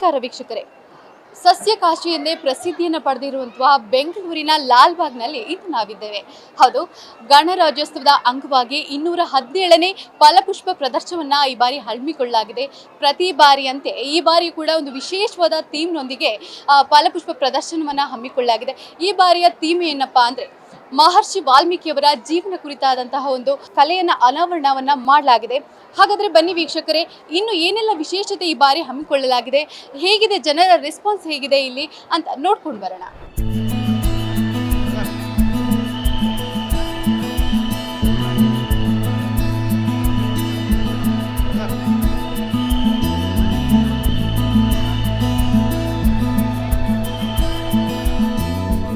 ನಮಸ್ಕಾರ ವೀಕ್ಷಕರೇ. ಸಸ್ಯಕಾಶಿಯನ್ನೇ ಪ್ರಸಿದ್ಧಿಯನ್ನು ಪಡೆದಿರುವಂತಹ ಬೆಂಗಳೂರಿನ ಲಾಲ್ಬಾಗ್ನಲ್ಲಿ ಇಂದು ನಾವಿದ್ದೇವೆ. ಹೌದು, ಗಣರಾಜ್ಯೋತ್ಸವದ ಅಂಗವಾಗಿ 217ನೇ ಫಲಪುಷ್ಪ ಪ್ರದರ್ಶನವನ್ನು ಈ ಬಾರಿ ಹಮ್ಮಿಕೊಳ್ಳಲಾಗಿದೆ. ಪ್ರತಿ ಬಾರಿಯಂತೆ ಈ ಬಾರಿ ಕೂಡ ಒಂದು ವಿಶೇಷವಾದ ಥೀಮ್ನೊಂದಿಗೆ ಫಲಪುಷ್ಪ ಪ್ರದರ್ಶನವನ್ನು ಹಮ್ಮಿಕೊಳ್ಳಲಾಗಿದೆ. ಈ ಬಾರಿಯ ಥೀಮ್ ಏನಪ್ಪಾ ಅಂದರೆ ಮಹರ್ಷಿ ವಾಲ್ಮೀಕಿಯವರ ಜೀವನ ಕುರಿತಾದಂತಹ ಒಂದು ಕಲೆಯನ್ನು ಅನಾವರಣವನ್ನು ಮಾಡಲಾಗಿದೆ. ಹಾಗಾದರೆ ಬನ್ನಿ ವೀಕ್ಷಕರೇ, ಇನ್ನು ಏನೆಲ್ಲ ವಿಶೇಷತೆ ಈ ಬಾರಿ ಹಮ್ಮಿಕೊಳ್ಳಲಾಗಿದೆ, ಹೇಗಿದೆ ಜನರ ರೆಸ್ಪಾನ್ಸ್ ಹೇಗಿದೆ ಇಲ್ಲಿ ಅಂತ ನೋಡ್ಕೊಂಡು ಬರೋಣ.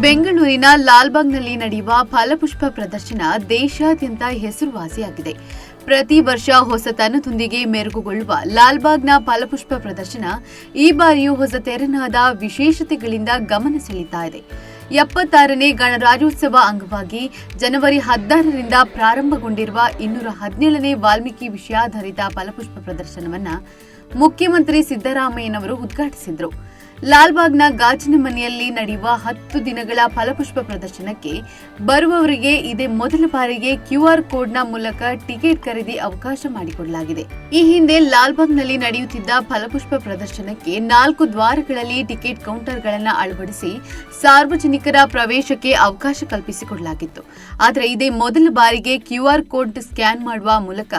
ಬೆಂಗಳೂರಿನ ಲಾಲ್ಬಾಗ್ನಲ್ಲಿ ನಡೆಯುವ ಫಲಪುಷ್ಪ ಪ್ರದರ್ಶನ ದೇಶಾದ್ಯಂತ ಹೆಸರುವಾಸಿಯಾಗಿದೆ. ಪ್ರತಿ ವರ್ಷ ಹೊಸತನದೊಂದಿಗೆ ಮೆರುಗುಗೊಳ್ಳುವ ಲಾಲ್ಬಾಗ್ನ ಫಲಪುಷ್ಪ ಪ್ರದರ್ಶನ ಈ ಬಾರಿಯೂ ಹೊಸ ತೆರನಾದ ವಿಶೇಷತೆಗಳಿಂದ ಗಮನ ಸೆಳೀತಾ ಇದೆ. 76ನೇ ಗಣರಾಜ್ಯೋತ್ಸವ ಅಂಗವಾಗಿ ಜನವರಿ 16ರಿಂದ ಪ್ರಾರಂಭಗೊಂಡಿರುವ 217ನೇ ವಾಲ್ಮೀಕಿ ವಿಷಯಾಧಾರಿತ ಫಲಪುಷ್ಪ ಪ್ರದರ್ಶನವನ್ನು ಮುಖ್ಯಮಂತ್ರಿ ಸಿದ್ದರಾಮಯ್ಯನವರು ಉದ್ಘಾಟಿಸಿದರು. ಲಾಲ್ಬಾಗ್ನ ಗಾಜಿನ ಮನೆಯಲ್ಲಿ ನಡೆಯುವ 10 ದಿನಗಳ ಫಲಪುಷ್ಪ ಪ್ರದರ್ಶನಕ್ಕೆ ಬರುವವರಿಗೆ ಇದೇ ಮೊದಲ ಬಾರಿಗೆ QR ಕೋಡ್ನ ಮೂಲಕ ಟಿಕೆಟ್ ಖರೀದಿ ಅವಕಾಶ ಮಾಡಿಕೊಡಲಾಗಿದೆ. ಈ ಹಿಂದೆ ಲಾಲ್ಬಾಗ್ನಲ್ಲಿ ನಡೆಯುತ್ತಿದ್ದ ಫಲಪುಷ್ಪ ಪ್ರದರ್ಶನಕ್ಕೆ 4 ದ್ವಾರಗಳಲ್ಲಿ ಟಿಕೆಟ್ ಕೌಂಟರ್ಗಳನ್ನು ಅಳವಡಿಸಿ ಸಾರ್ವಜನಿಕರ ಪ್ರವೇಶಕ್ಕೆ ಅವಕಾಶ ಕಲ್ಪಿಸಿಕೊಡಲಾಗಿತ್ತು. ಆದರೆ ಇದೇ ಮೊದಲ ಬಾರಿಗೆ QR ಕೋಡ್ ಸ್ಕ್ಯಾನ್ ಮಾಡುವ ಮೂಲಕ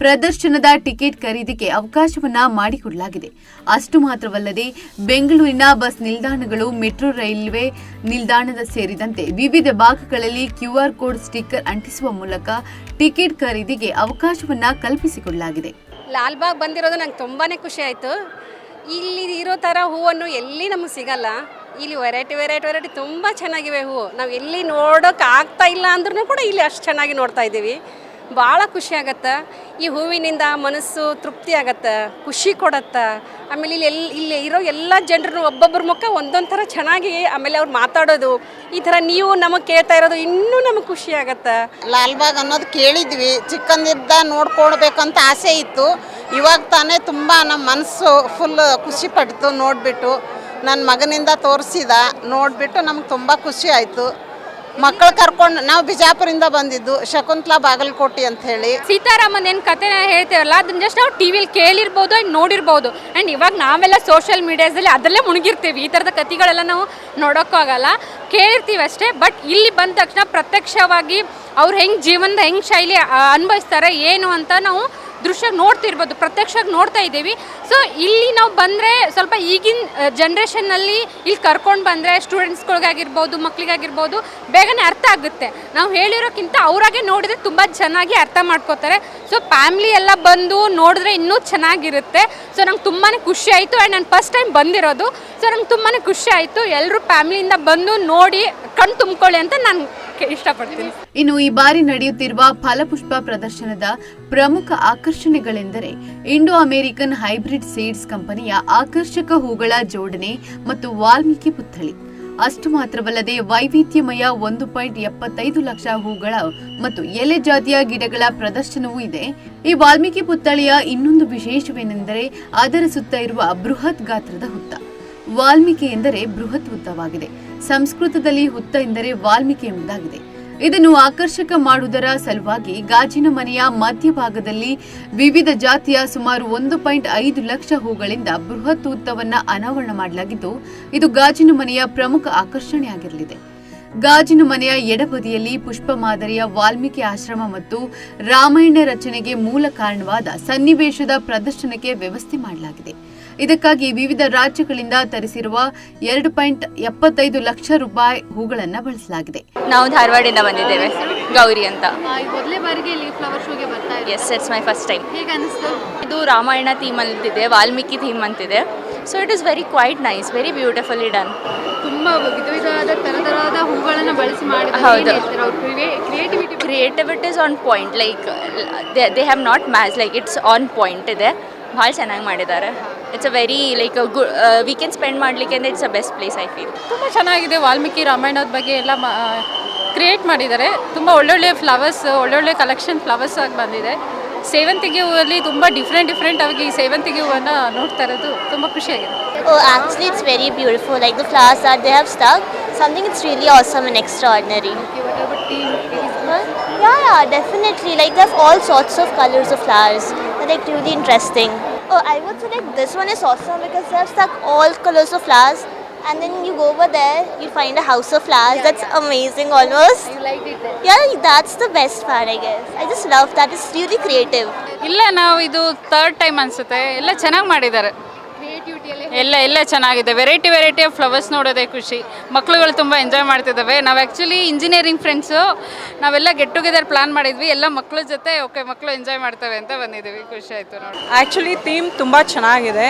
ಪ್ರದರ್ಶನದ ಟಿಕೆಟ್ ಖರೀದಿಗೆ ಅವಕಾಶವನ್ನ ಮಾಡಿಕೊಡಲಾಗಿದೆ. ಅಷ್ಟು ಮಾತ್ರವಲ್ಲದೆ ಬೆಂಗಳೂರಿನ ಬಸ್ ನಿಲ್ದಾಣಗಳು, ಮೆಟ್ರೋ ರೈಲ್ವೆ ನಿಲ್ದಾಣದ ಸೇರಿದಂತೆ ವಿವಿಧ ಭಾಗಗಳಲ್ಲಿ QR ಕೋಡ್ ಸ್ಟಿಕ್ಕರ್ ಅಂಟಿಸುವ ಮೂಲಕ ಟಿಕೆಟ್ ಖರೀದಿಗೆ ಅವಕಾಶವನ್ನ ಕಲ್ಪಿಸಿಕೊಡಲಾಗಿದೆ. ಲಾಲ್ಬಾಗ್ ಬಂದಿರೋದು ನಂಗೆ ತುಂಬಾ ಖುಷಿ ಆಯಿತು. ಇಲ್ಲಿ ಇರೋ ಥರ ಹೂವನ್ನು ಎಲ್ಲಿ ನಮಗೆ ಸಿಗಲ್ಲ. ಇಲ್ಲಿ ವೆರೈಟಿ ತುಂಬ ಚೆನ್ನಾಗಿವೆ ಹೂವು. ನಾವು ಎಲ್ಲಿ ನೋಡೋಕೆ ಆಗ್ತಾ ಇಲ್ಲ ಅಂದ್ರೂ ಕೂಡ ಇಲ್ಲಿ ಅಷ್ಟು ಚೆನ್ನಾಗಿ ನೋಡ್ತಾ ಇದ್ದೀವಿ. ಭಾಳ ಖುಷಿ ಆಗತ್ತೆ. ಈ ಹೂವಿನಿಂದ ಮನಸ್ಸು ತೃಪ್ತಿ ಆಗತ್ತೆ, ಖುಷಿ ಕೊಡತ್ತೆ. ಆಮೇಲೆ ಇಲ್ಲಿ ಇರೋ ಎಲ್ಲ ಜನರು ಒಬ್ಬೊಬ್ಬರ ಮುಖ ಒಂದೊಂದು ಥರ ಚೆನ್ನಾಗಿ, ಆಮೇಲೆ ಅವ್ರು ಮಾತಾಡೋದು ಈ ಥರ ನೀವು ನಮಗೆ ಕೇಳ್ತಾ ಇರೋದು ಇನ್ನೂ ನಮಗೆ ಖುಷಿ ಆಗತ್ತೆ. ಲಾಲ್ಬಾಗ್ ಅನ್ನೋದು ಕೇಳಿದ್ವಿ, ಚಿಕ್ಕಂದಿದ್ದ ನೋಡ್ಕೊಳ್ಬೇಕಂತ ಆಸೆ ಇತ್ತು. ಇವಾಗ ತಾನೇ ತುಂಬ ನಮ್ಮ ಮನಸ್ಸು ಫುಲ್ ಖುಷಿ ಪಡ್ತು ನೋಡಿಬಿಟ್ಟು. ನನ್ನ ಮಗನಿಂದ ತೋರಿಸಿದ ನೋಡಿಬಿಟ್ಟು ನಮ್ಗೆ ತುಂಬ ಖುಷಿ ಆಯಿತು. ಮಕ್ಕಳು ಕರ್ಕೊಂಡು ನಾವು ಬಿಜಾಪುರಿಂದ ಬಂದಿದ್ದು, ಶಕುಂತಲಾ ಬಾಗಲಕೋಟೆ ಅಂತ ಹೇಳಿ. ಸೀತಾರಾಮನ್ ಏನು ಕಥೆನ ಹೇಳ್ತೇವಲ್ಲ, ಅದನ್ನ ಜಸ್ಟ್ ನಾವು ಟಿವಿಲಿ ಕೇಳಿರ್ಬೋದು ಆ್ಯಂಡ್ ನೋಡಿರ್ಬೋದು. ಆ್ಯಂಡ್ ಇವಾಗ ನಾವೆಲ್ಲ ಸೋಷಿಯಲ್ ಮೀಡಿಯಾದಲ್ಲಿ ಅದರಲ್ಲೇ ಮುಳುಗಿರ್ತೀವಿ. ಈ ಥರದ ಕಥೆಗಳೆಲ್ಲ ನಾವು ನೋಡೋಕ್ಕಾಗಲ್ಲ, ಕೇಳಿರ್ತೀವಿ ಅಷ್ಟೇ. ಬಟ್ ಇಲ್ಲಿ ಬಂದ ತಕ್ಷಣ ಪ್ರತ್ಯಕ್ಷವಾಗಿ ಅವ್ರು ಹೆಂಗೆ ಜೀವನದ ಹೆಂಗೆ ಶೈಲಿ ಅನುಭವಿಸ್ತಾರೆ ಏನು ಅಂತ ನಾವು ದೃಶ್ಯ ನೋಡ್ತಿರ್ಬೋದು, ಪ್ರತ್ಯಕ್ಷವಾಗಿ ನೋಡ್ತಾ ಇದ್ದೀವಿ. ಸೊ ಇಲ್ಲಿ ನಾವು ಬಂದರೆ ಸ್ವಲ್ಪ ಈಗಿನ ಜನ್ರೇಷನ್ನಲ್ಲಿ ಇಲ್ಲಿ ಕರ್ಕೊಂಡು ಬಂದರೆ ಸ್ಟೂಡೆಂಟ್ಸ್ಗಳಿಗಾಗಿರ್ಬೋದು, ಮಕ್ಕಳಿಗಾಗಿರ್ಬೋದು ಬೇಗನೆ ಅರ್ಥ ಆಗುತ್ತೆ. ನಾವು ಹೇಳಿರೋಕ್ಕಿಂತ ಅವರಾಗೆ ನೋಡಿದರೆ ತುಂಬ ಚೆನ್ನಾಗಿ ಅರ್ಥ ಮಾಡ್ಕೋತಾರೆ. ಸೊ ಫ್ಯಾಮ್ಲಿ ಎಲ್ಲ ಬಂದು ನೋಡಿದ್ರೆ ಇನ್ನೂ ಚೆನ್ನಾಗಿರುತ್ತೆ. ಸೊ ನಂಗೆ ತುಂಬಾ ಖುಷಿ ಆಯಿತು. ಆ್ಯಂಡ್ ನಾನು ಫಸ್ಟ್ ಟೈಮ್ ಬಂದಿರೋದು. ಸೊ ನಂಗೆ ತುಂಬಾ ಖುಷಿ ಆಯಿತು. ಎಲ್ಲರೂ ಫ್ಯಾಮ್ಲಿಯಿಂದ ಬಂದು ನೋಡಿ ಕಣ್ಣು ತುಂಬಿಕೊಳ್ಳಿ ಅಂತ ನಾನು ಇಷ್ಟಪಡ್ತೀನಿ. ಇನ್ನು ಈ ಬಾರಿ ನಡೆಯುತ್ತಿರುವ ಫಲಪುಷ್ಪ ಪ್ರದರ್ಶನದ ಪ್ರಮುಖ ಆಕರ್ಷಣೆಗಳೆಂದರೆ ಇಂಡೋ ಅಮೆರಿಕನ್ ಹೈಬ್ರಿಡ್ ಸೀಡ್ಸ್ ಕಂಪನಿಯ ಆಕರ್ಷಕ ಹೂಗಳ ಜೋಡಣೆ ಮತ್ತು ವಾಲ್ಮೀಕಿ ಪುತ್ಥಳಿ. ಅಷ್ಟು ಮಾತ್ರವಲ್ಲದೆ ವೈವಿಧ್ಯಮಯ 1.75 ಲಕ್ಷ ಹೂಗಳ ಮತ್ತು ಎಲೆ ಜಾತಿಯ ಗಿಡಗಳ ಪ್ರದರ್ಶನವೂ ಇದೆ. ಈ ವಾಲ್ಮೀಕಿ ಪುತ್ಥಳಿಯ ಇನ್ನೊಂದು ವಿಶೇಷವೇನೆಂದರೆ ಅದರ ಸುತ್ತ ಇರುವ ಬೃಹತ್ ಗಾತ್ರದ ಹುತ್ತ. ವಾಲ್ಮೀಕಿ ಎಂದರೆ ಬೃಹತ್ ಹುತ್ತವಾಗಿದೆ. ಸಂಸ್ಕೃತದಲ್ಲಿ ಹುತ್ತ ಎಂದರೆ ವಾಲ್ಮೀಕಿ ಎಂಬುದಾಗಿದೆ. ಇದನ್ನು ಆಕರ್ಷಕ ಮಾಡುವುದರ ಸಲುವಾಗಿ ಗಾಜಿನ ಮನೆಯ ಮಧ್ಯಭಾಗದಲ್ಲಿ ವಿವಿಧ ಜಾತಿಯ ಸುಮಾರು 1.5 ಲಕ್ಷ ಹೂಗಳಿಂದ ಬೃಹತ್ ಹುತ್ತವನ್ನು ಅನಾವರಣ ಮಾಡಲಾಗಿದ್ದು, ಇದು ಗಾಜಿನ ಮನೆಯ ಪ್ರಮುಖ ಆಕರ್ಷಣೆಯಾಗಿರಲಿದೆ. ಗಾಜಿನ ಮನೆಯ ಎಡಬದಿಯಲ್ಲಿ ಪುಷ್ಪ ಮಾದರಿಯ ವಾಲ್ಮೀಕಿ ಆಶ್ರಮ ಮತ್ತು ರಾಮಾಯಣ ರಚನೆಗೆ ಮೂಲ ಕಾರಣವಾದ ಸನ್ನಿವೇಶದ ಪ್ರದರ್ಶನಕ್ಕೆ ವ್ಯವಸ್ಥೆ ಮಾಡಲಾಗಿದೆ. ಇದಕ್ಕಾಗಿ ವಿವಿಧ ರಾಜ್ಯಗಳಿಂದ ತರಿಸಿರುವ 2.75 ಲಕ್ಷ ರೂಪಾಯಿ ಹೂಗಳನ್ನು ಬಳಸಲಾಗಿದೆ. ನಾವು ಧಾರವಾಡದಿಂದ ಬಂದಿದ್ದೇವೆ, ಗೌರಿ ಅಂತ. ಮೊದಲೇ ಬಾರಿಗೆ ಇಲ್ಲಿ ಫ್ಲವರ್ ಶೋಗೆ ಬರ್ತಾ ಇದ್ದೀವಿ. Yes, it's my first time. ಹೇಗೆ ಅನಿಸ್ತು? ಇದು ರಾಮಾಯಣ ಥೀಮ್ ಅಂತಿದೆ, ವಾಲ್ಮೀಕಿ ಥೀಮ್ ಅಂತಿದೆ. So it is very quite nice, very beautifully done. ತುಂಬಾ ವಿಧವಿಧವಾದ ತರತರವಾದ ಹೂಗಳನ್ನು ಬಳಸಿ ಮಾಡಿದ್ದಾರೆ. ಹೌದು, creativity is on point. Like they have not match, like it's on point ಇದೆ. ಭಾಳ ಚೆನ್ನಾಗಿ ಮಾಡಿದ್ದಾರೆ. It's a very like weekend spend ಮಾಡಲಿಕ್ಕೆ ಅಂದರೆ it's a best place I feel. ತುಂಬ ಚೆನ್ನಾಗಿದೆ. ವಾಲ್ಮೀಕಿ ರಾಮಾಯಣದ ಬಗ್ಗೆ ಎಲ್ಲ ಕ್ರಿಯೇಟ್ ಮಾಡಿದ್ದಾರೆ. ತುಂಬ ಒಳ್ಳೊಳ್ಳೆ ಫ್ಲವರ್ಸ್, ಒಳ್ಳೊಳ್ಳೆ ಕಲೆಕ್ಷನ್ ಫ್ಲವರ್ಸ್ ಆಗಿ ಬಂದಿದೆ. ಸೇವಂತಿಗೆ ಹೂವಲ್ಲಿ ತುಂಬ ಡಿಫ್ರೆಂಟ್ ಆಗಿ ಈ ಸೇವಂತಿಗೆ ಹೂವನ್ನು ನೋಡ್ತಾ ಇರೋದು ತುಂಬ ಖುಷಿಯಾಗಿದೆ. Oh, actually, it's very beautiful. Like the flowers that they have stuck, something it's really awesome and extraordinary. Yeah, definitely. Like they have all sorts of colors of flowers. They're like really interesting. Oh, I would say like this one is awesome because they have stuck all colors of flowers. And then you go over there, you find a house of flowers. That's amazing almost. You liked it then? Yeah, that's the best part, I guess. I just love that. It's really creative. ಇಲ್ಲ ನಾವು ಇದು third time ಅನಿಸುತ್ತೆ. ಎಲ್ಲ ಚೆನ್ನಾಗಿ ಮಾಡಿದ್ದಾರೆ, ಎಲ್ಲ ಚೆನ್ನಾಗಿದೆ. Variety of flowers ನೋಡೋದೇ ಖುಷಿ. ಮಕ್ಕಳುಗಳು ತುಂಬ ಎಂಜಾಯ್ ಮಾಡ್ತಿದ್ದಾವೆ. ನಾವು ಆ್ಯಕ್ಚುಲಿ ಇಂಜಿನಿಯರಿಂಗ್ ಫ್ರೆಂಡ್ಸು ನಾವೆಲ್ಲ ಗೆಟ್ ಟುಗೆದರ್ ಪ್ಲಾನ್ ಮಾಡಿದ್ವಿ. ಎಲ್ಲ ಮಕ್ಕಳ ಜೊತೆ ಓಕೆ ಮಕ್ಕಳು ಎಂಜಾಯ್ ಮಾಡ್ತವೆ ಅಂತ ಬಂದಿದ್ದೀವಿ. ಖುಷಿ ಆಯಿತು ನೋಡಿ. ಆ್ಯಕ್ಚುಲಿ ಥೀಮ್ ತುಂಬ ಚೆನ್ನಾಗಿದೆ,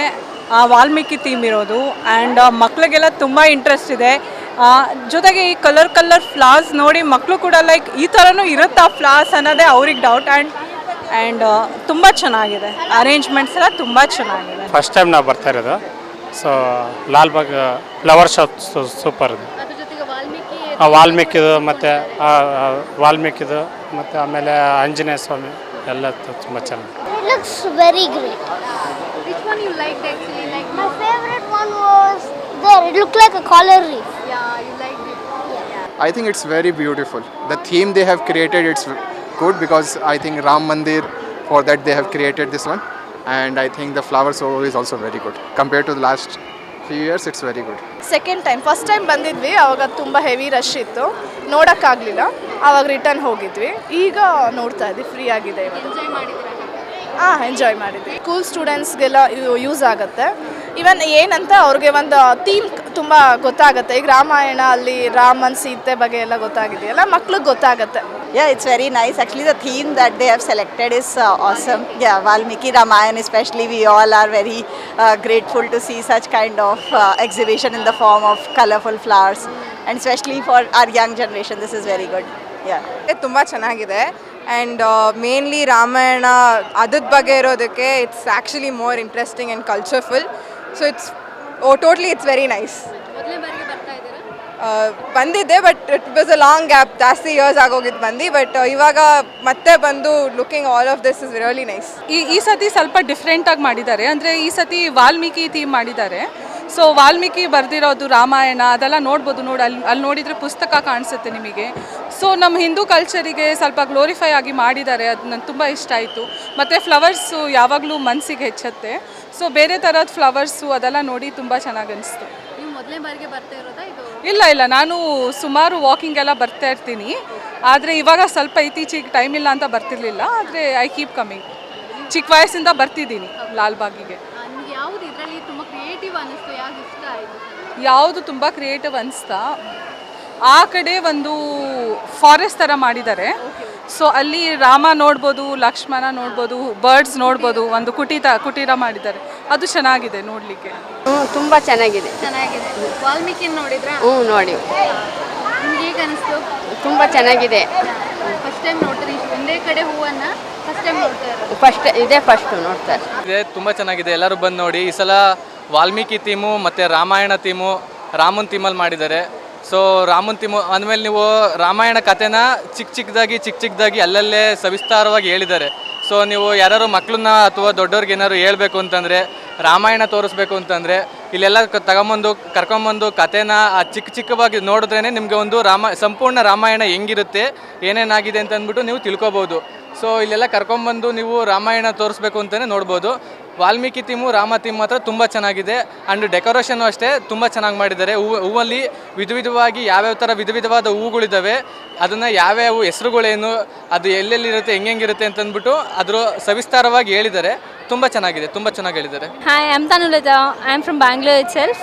ವಾಲ್ಮೀಕಿ ಥೀಮ್ ಇರೋದು. ಆ್ಯಂಡ್ ಮಕ್ಕಳಿಗೆಲ್ಲ ತುಂಬ ಇಂಟ್ರೆಸ್ಟ್ ಇದೆ. ಜೊತೆಗೆ ಈ ಕಲರ್ ಫ್ಲವರ್ಸ್ ನೋಡಿ ಮಕ್ಕಳು ಕೂಡ ಲೈಕ್ ಈ ಥರನೂ ಇರುತ್ತಾ ಫ್ಲವರ್ಸ್ ಅನ್ನೋದೇ ಅವ್ರಿಗೆ ಡೌಟ್. ಆ್ಯಂಡ್ ತುಂಬ ಚೆನ್ನಾಗಿದೆ, ಅರೇಂಜ್ಮೆಂಟ್ಸ್ ಎಲ್ಲ ತುಂಬ ಚೆನ್ನಾಗಿದೆ. ಫಸ್ಟ್ ಟೈಮ್ ನಾವು ಬರ್ತಾ ಇರೋದು. So Lalbagh flower show super ಇದೆ. ವಾಲ್ಮೀಕಿದು ಮತ್ತು ಆಮೇಲೆ ಆಂಜನೇಯ ಸ್ವಾಮಿ ಎಲ್ಲ ತುಂಬ ಚೆನ್ನಾಗಿ. It looks very great. Which one you liked actually? Like My favorite one was there. It looked like a coral reef. yeah, you liked it. I think it's very beautiful. The theme they have created, it's good because I think Ram Mandir, for that they have created this one. And I think the flower show is also very good. Compared to the last few years, it's very good. Second time, first time ಬಂದಿದ್ವಿ ಆವಾಗ ತುಂಬ heavy rush ಇತ್ತು, ನೋಡೋಕ್ಕಾಗಲಿಲ್ಲ. ಆವಾಗ return ಹೋಗಿದ್ವಿ. ಈಗ ನೋಡ್ತಾ ಇದ್ವಿ, free ಆಗಿದೆ ಇವಾಗ. ಎಂಜಾಯ್ ಮಾಡಿದ್ವಿ. ಸ್ಕೂಲ್ ಸ್ಟೂಡೆಂಟ್ಸ್ಗೆಲ್ಲ ಯೂಸ್ ಆಗುತ್ತೆ. ಇವನ್ ಏನಂತ ಅವ್ರಿಗೆ ಒಂದು ಥೀಮ್ ತುಂಬ ಗೊತ್ತಾಗುತ್ತೆ. ಈಗ ರಾಮಾಯಣ ಅಲ್ಲಿ ರಾಮನ್ ಸೀತೆ ಬಗ್ಗೆ ಎಲ್ಲ ಗೊತ್ತಾಗಿದೆಯಲ್ಲ, ಮಕ್ಳಿಗೆ ಗೊತ್ತಾಗುತ್ತೆ. Yeah, it's very nice. Actually, the theme that they have selected is awesome. Yeah, Valmiki Ramayana especially, we all are very grateful to see such kind of exhibition in the form of colorful flowers. And especially for our young generation, this is very good. Yeah. ತುಂಬ ಚೆನ್ನಾಗಿದೆ. And mainly Ramayana ಅದ್ರ ಬಗ್ಗೆ ಇರೋದಕ್ಕೆ it's actually more interesting and cultureful. So totally it's very nice. ಬಂದಿದ್ದೆ, but it was a long gap, ಜಾಸ್ತಿ years ಆಗೋಗಿದ್ದು ಬಂದು. But ಇವಾಗ ಮತ್ತೆ ಬಂದು looking all of this is really nice. ಈ ಸತಿ ಸ್ವಲ್ಪ ಡಿಫ್ರೆಂಟಾಗಿ ಮಾಡಿದ್ದಾರೆ. ಅಂದರೆ ಈ ಸತಿ ವಾಲ್ಮೀಕಿ ಥೀಮ್ ಮಾಡಿದ್ದಾರೆ. ಸೊ ವಾಲ್ಮೀಕಿ ಬರೆದಿರೋದು ರಾಮಾಯಣ ಅದೆಲ್ಲ ನೋಡ್ಬೋದು. ಅಲ್ಲಿ ನೋಡಿದರೆ ಪುಸ್ತಕ ಕಾಣಿಸುತ್ತೆ ನಿಮಗೆ. ಸೊ ನಮ್ಮ ಹಿಂದೂ ಕಲ್ಚರಿಗೆ ಸ್ವಲ್ಪ ಗ್ಲೋರಿಫೈ ಆಗಿ ಮಾಡಿದ್ದಾರೆ. ಅದು ನನಗೆ ತುಂಬ ಇಷ್ಟ ಆಯಿತು. ಮತ್ತು ಫ್ಲವರ್ಸು ಯಾವಾಗಲೂ ಮನಸ್ಸಿಗೆ ಹೆಚ್ಚುತ್ತೆ. ಸೊ ಬೇರೆ ಥರದ ಫ್ಲವರ್ಸು ಅದೆಲ್ಲ ನೋಡಿ ತುಂಬ ಚೆನ್ನಾಗಿ ಅನಿಸ್ತು. ಇಲ್ಲ, ನಾನು ಸುಮಾರು ವಾಕಿಂಗ್ ಎಲ್ಲ ಬರ್ತಾ ಇರ್ತೀನಿ. ಆದರೆ ಇವಾಗ ಸ್ವಲ್ಪ ಇತ್ತೀಚೆಗೆ ಟೈಮ್ ಇಲ್ಲ ಅಂತ ಬರ್ತಿರ್ಲಿಲ್ಲ. ಆದರೆ ಐ ಕೀಪ್ ಕಮಿಂಗ್. ಚಿಕ್ಕ ವಯಸ್ಸಿಂದ ಬರ್ತಿದ್ದೀನಿ ಲಾಲ್ಬಾಗಿಗೆ. ಯಾವುದು ತುಂಬ ಕ್ರಿಯೇಟಿವ್ ಅನಿಸ್ತಾ, ಆ ಕಡೆ ಒಂದು ಫಾರೆಸ್ಟ್ ಥರ ಮಾಡಿದ್ದಾರೆ. ಸೊ ಅಲ್ಲಿ ರಾಮ ನೋಡ್ಬೋದು, ಲಕ್ಷ್ಮಣ ನೋಡ್ಬೋದು, ಬರ್ಡ್ಸ್ ನೋಡ್ಬೋದು. ಒಂದು ಕುಟೀರ ಮಾಡಿದ್ದಾರೆ, ಅದು ಚೆನ್ನಾಗಿದೆ ನೋಡಲಿಕ್ಕೆ. ತುಂಬ ಚೆನ್ನಾಗಿದೆ. ವಾಲ್ಮೀಕಿ ನೋಡಿದ್ರಾ? ನೋಡಿ. ನಿಮ್ಗೆ ಹೇಗೆ ಅನಿಸ್ತು? ತುಂಬ ಚೆನ್ನಾಗಿದೆ. ಫಸ್ಟ್ ಟೈಮ್ ನೋಡ್ತೀರಿ ಒಂದೇ ಕಡೆ ಹೂವನ್ನು ಫಸ್ಟ್ ಟೈಮ್ ನೋಡ್ತಾ ಇರೋದು? ಫಸ್ಟ್ ನೋಡ್ತಾರೆ. ಇದೆ, ತುಂಬ ಚೆನ್ನಾಗಿದೆ. ಎಲ್ಲರೂ ಬಂದು ನೋಡಿ. ಈ ಸಲ ವಾಲ್ಮೀಕಿ ಥೀಮು ಮತ್ತು ರಾಮಾಯಣ ಥೀಮು ರಾಮನ್ ಥೀಮಲ್ಲಿ ಮಾಡಿದ್ದಾರೆ. ಸೊ ರಾಮನ್ ಥೀಮು ಅಂದಮೇಲೆ ನೀವು ರಾಮಾಯಣ ಕಥೆನ ಚಿಕ್ಕದಾಗಿ ಅಲ್ಲಲ್ಲೇ ಸವಿಸ್ತಾರವಾಗಿ ಹೇಳಿದ್ದಾರೆ. ಸೊ ನೀವು ಯಾರು ಮಕ್ಕಳನ್ನ ಅಥವಾ ದೊಡ್ಡವ್ರಿಗೆ ಏನಾದ್ರು ಹೇಳ್ಬೇಕು ಅಂತಂದರೆ, ರಾಮಾಯಣ ತೋರಿಸ್ಬೇಕು ಅಂತಂದರೆ ಇಲ್ಲೆಲ್ಲ ಕರ್ಕೊಂಬಂದು ಕಥೆನ ಚಿಕ್ಕವಾಗಿ ನೋಡಿದ್ರೇ ನಿಮಗೆ ಒಂದು ಸಂಪೂರ್ಣ ರಾಮಾಯಣ ಹೆಂಗಿರುತ್ತೆ, ಏನೇನಾಗಿದೆ ಅಂತ ಅಂದ್ಬಿಟ್ಟು ನೀವು ತಿಳ್ಕೊಬೋದು. ಸೊ ಇಲ್ಲೆಲ್ಲ ಕರ್ಕೊಂಬಂದು ನೀವು ರಾಮಾಯಣ ತೋರಿಸ್ಬೇಕು ಅಂತಲೇ ನೋಡ್ಬೋದು. ವಾಲ್ಮೀಕಿ ಥೀಮು ರಾಮ ಥೀಮ್ ಮಾತ್ರ ತುಂಬ ಚೆನ್ನಾಗಿದೆ. ಆ್ಯಂಡ್ ಡೆಕೋರೇಷನ್ನು ಅಷ್ಟೇ ತುಂಬ ಚೆನ್ನಾಗಿ ಮಾಡಿದ್ದಾರೆ. ಹೂವಲ್ಲಿ ವಿಧವಾಗಿ ಯಾವ್ಯಾವ ಥರ ವಿಧವಾದ ಹೂಗಳಿದ್ದಾವೆ, ಅದನ್ನು ಯಾವ್ಯಾವ ಹೆಸರುಗಳೇನು, ಅದು ಎಲ್ಲೆಲ್ಲಿರುತ್ತೆ, ಹೆಂಗಿರುತ್ತೆ ಅಂತಂದ್ಬಿಟ್ಟು ಅದ್ರ ಸವಿಸ್ತಾರವಾಗಿ ಹೇಳಿದ್ದಾರೆ. ತುಂಬ ಚೆನ್ನಾಗಿದೆ, ತುಂಬ ಚೆನ್ನಾಗಿ ಹೇಳಿದ್ದಾರೆ. Hi, I'm Tanulita. I'm from Bangalore itself.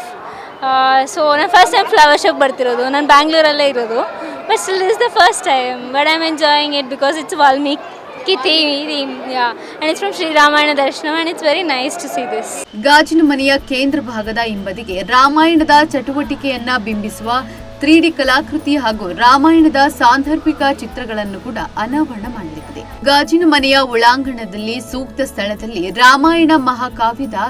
So ನಾನು ಫಸ್ಟ್ ಟೈಮ್ ಫ್ಲವರ್ ಶೋಗೆ ಬರ್ತಿರೋದು. ನಾನು ಬ್ಯಾಂಗ್ಳೂರಲ್ಲೇ ಇರೋದು. But still this the first time. But I am enjoying it because it's Valmiki theme. And it's from Sri Ramayana Darshanam and it's very nice to see this. ಗಾಜಿನ ಮನೆಯ ಕೇಂದ್ರ ಭಾಗದ ಹಿಂಬದಿಗೆ ರಾಮಾಯಣದ ಚಟುವಟಿಕೆಯನ್ನ ಬಿಂಬಿಸುವ 3D ಕಲಾಕೃತಿ ಹಾಗೂ ರಾಮಾಯಣದ ಸಾಂದರ್ಭಿಕ ಚಿತ್ರಗಳನ್ನು ಕೂಡ ಅನಾವರಣ ಮಾಡಲಿದೆ. ಗಾಜಿನ ಮನೆಯ ಒಳಾಂಗಣದಲ್ಲಿ ಸೂಕ್ತ ಸ್ಥಳದಲ್ಲಿ ರಾಮಾಯಣ ಮಹಾಕಾವ್ಯದ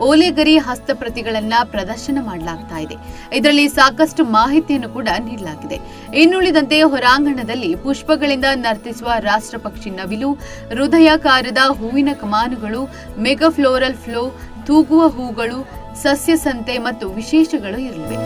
ಓಲೆಗರಿ ಹಸ್ತಪ್ರತಿಗಳನ್ನ ಪ್ರದರ್ಶನ ಮಾಡಲಾಗ್ತಾ ಇದೆ. ಇದರಲ್ಲಿ ಸಾಕಷ್ಟು ಮಾಹಿತಿಯನ್ನು ಕೂಡ ನೀಡಲಾಗಿದೆ. ಇನ್ನುಳಿದಂತೆ ಹೊರಾಂಗಣದಲ್ಲಿ ಪುಷ್ಪಗಳಿಂದ ನರ್ತಿಸುವ ರಾಷ್ಟ್ರಪಕ್ಷಿ ನವಿಲು, ಹೃದಯಾಕಾರದ ಹೂವಿನ ಕಮಾನುಗಳು, ಮೆಗಾ ಫ್ಲೋರಲ್ ಫ್ಲೋ, ತೂಗುವ ಹೂಗಳು, ಸಸ್ಯ ಸಂತೆ ಮತ್ತು ವಿಶೇಷಗಳು ಇರಲಿವೆ.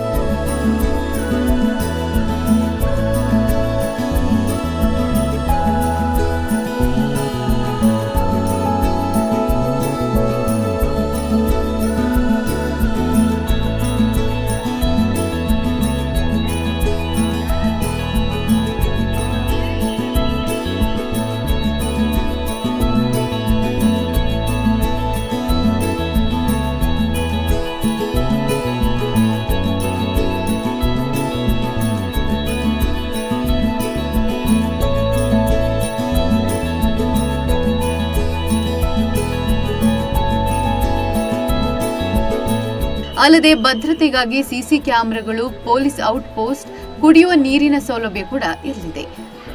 ಅಲ್ಲದೆ ಭದ್ರತೆಗಾಗಿ ಸಿಸಿ ಕ್ಯಾಮೆರಾಗಳು, ಪೊಲೀಸ್ ಔಟ್ ಪೋಸ್ಟ್, ಕುಡಿಯುವ ನೀರಿನ ಸೌಲಭ್ಯ ಕೂಡ ಇರಲಿದೆ.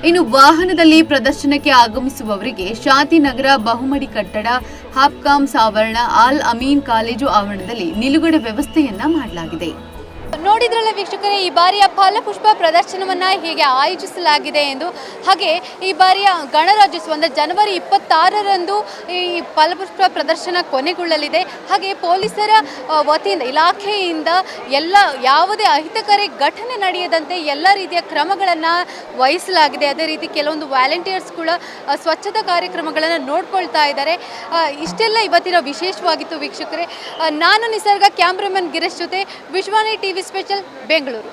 ಇನ್ನು ವಾಹನದಲ್ಲಿ ಪ್ರದರ್ಶನಕ್ಕೆ ಆಗಮಿಸುವವರಿಗೆ ಶಾಂತಿನಗರ ಬಹುಮಡಿ ಕಟ್ಟಡ, ಹಾಪ್ಕಾಮ್ಸ್ ಆವರಣ, ಆಲ್ ಅಮೀನ್ ಕಾಲೇಜು ಆವರಣದಲ್ಲಿ ನಿಲುಗಡೆ ವ್ಯವಸ್ಥೆಯನ್ನ ಮಾಡಲಾಗಿದೆ. ನೋಡಿದ್ರಲ್ಲ ವೀಕ್ಷಕರೇ, ಈ ಬಾರಿಯ ಫಲಪುಷ್ಪ ಪ್ರದರ್ಶನವನ್ನು ಹೀಗೆ ಆಯೋಜಿಸಲಾಗಿದೆ ಎಂದು. ಹಾಗೆ ಈ ಬಾರಿಯ ಗಣರಾಜ್ಯೋತ್ಸವ ಅಂದರೆ ಜನವರಿ 26ರಂದು ಈ ಫಲಪುಷ್ಪ ಪ್ರದರ್ಶನ ಕೊನೆಗೊಳ್ಳಲಿದೆ. ಹಾಗೆ ಪೊಲೀಸರ ವತಿಯಿಂದ, ಇಲಾಖೆಯಿಂದ ಯಾವುದೇ ಅಹಿತಕರ ಘಟನೆ ನಡೆಯದಂತೆ ಎಲ್ಲ ರೀತಿಯ ಕ್ರಮಗಳನ್ನು ವಹಿಸಲಾಗಿದೆ. ಅದೇ ರೀತಿ ಕೆಲವೊಂದು ವ್ಯಾಲಂಟಿಯರ್ಸ್ ಕೂಡ ಸ್ವಚ್ಛತಾ ಕಾರ್ಯಕ್ರಮಗಳನ್ನು ನೋಡ್ಕೊಳ್ತಾ ಇದ್ದಾರೆ. ಇಷ್ಟೆಲ್ಲ ಇವತ್ತಿನ ವಿಶೇಷವಾಗಿತ್ತು ವೀಕ್ಷಕರೇ. ನಾನು ನಿಸರ್ಗ, ಕ್ಯಾಮ್ರಾಮನ್ ಗಿರೀಶ್ ಜೊತೆ ವಿಶ್ವಾನಿ ಟಿವಿ ಸ್ಪೆಷಲ್, ಬೆಂಗಳೂರು.